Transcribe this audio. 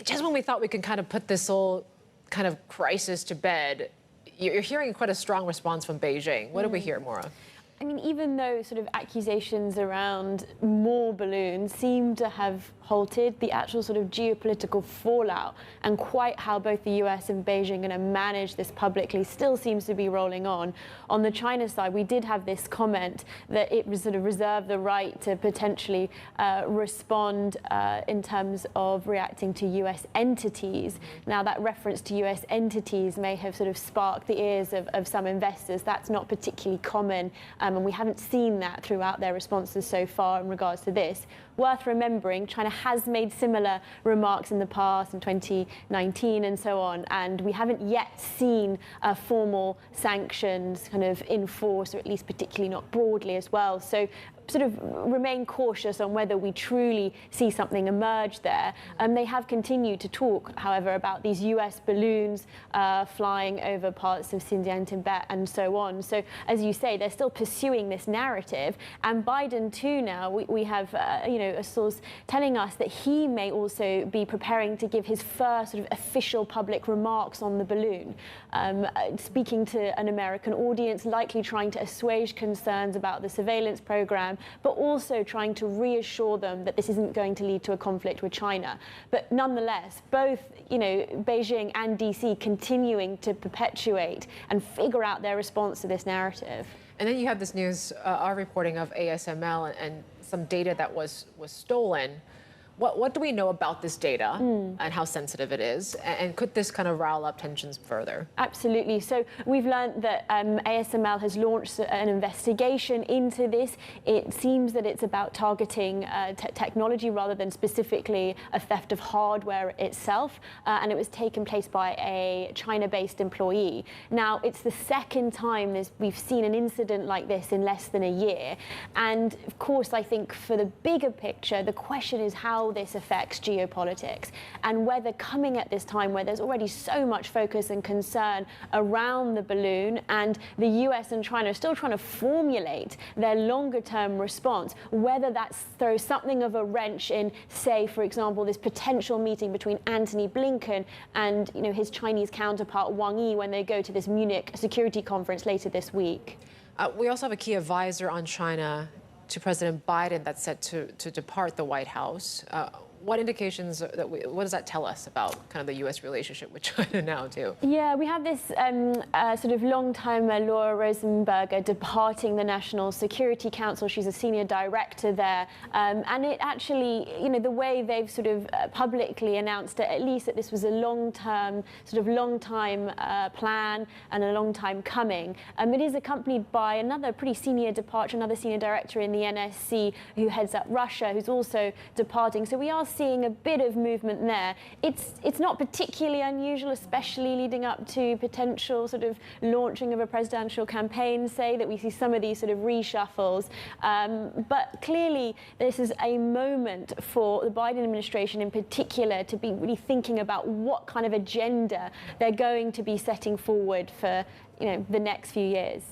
Just when we thought we could kind of put this whole kind of crisis to bed, you're hearing quite a strong response from Beijing. What did we hear, Maura? I mean, even though sort of accusations around more balloons seem to have halted, the actual sort of geopolitical fallout and quite how both the US and Beijing are going to manage this publicly still seems to be rolling on. On the China side, we did have this comment that it was sort of reserved the right to potentially respond in terms of reacting to US entities. Now, that reference to US entities may have sort of sparked the ears of some investors. That's not particularly common. And we haven't seen that throughout their responses so far in regards to this. Worth remembering, China has made similar remarks in the past, in 2019 and so on, and we haven't yet seen formal sanctions kind of enforced, or at least particularly not broadly as well. So sort of remain cautious on whether we truly see something emerge there. They have continued to talk, however, about these US balloons flying over parts of Xinjiang, Tibet, and so on. So, as you say, they're still pursuing this narrative. And Biden, too, now, we have a source telling us that he may also be preparing to give his first sort of official public remarks on the balloon, speaking to an American audience, likely trying to assuage concerns about the surveillance program, but also trying to reassure them that this isn't going to lead to a conflict with China. But nonetheless, both Beijing and DC continuing to perpetuate and figure out their response to this narrative. And then you have this news, our reporting of ASML and some data that was stolen. What do we know about this data and how sensitive it is? And could this kind of rile up tensions further? Absolutely. So we've learned that ASML has launched an investigation into this. It seems that it's about targeting technology rather than specifically a theft of hardware itself. And it was taken place by a China-based employee. Now, it's the second time we've seen an incident like this in less than a year. And of course, I think for the bigger picture, the question is how this affects geopolitics and whether coming at this time where there's already so much focus and concern around the balloon and the US and China are still trying to formulate their longer term response, whether that throws something of a wrench in, say, for example, this potential meeting between Antony Blinken and his Chinese counterpart Wang Yi when they go to this Munich security conference later this week. We also have a key advisor on China to President Biden that's set to depart the White House. What indications, what does that tell us about kind of the U.S. relationship with China now, too? Yeah, we have this sort of long-timer Laura Rosenberger departing the National Security Council. She's a senior director there. And it actually, the way they've sort of publicly announced it, at least that this was a long-time plan and a long time coming. It is accompanied by another pretty senior departure, another senior director in the NSC who heads up Russia, who's also departing. So we are seeing a bit of movement there. It's not particularly unusual, especially leading up to potential sort of launching of a presidential campaign, say, that we see some of these sort of reshuffles. But clearly, this is a moment for the Biden administration in particular to be really thinking about what kind of agenda they're going to be setting forward for the next few years.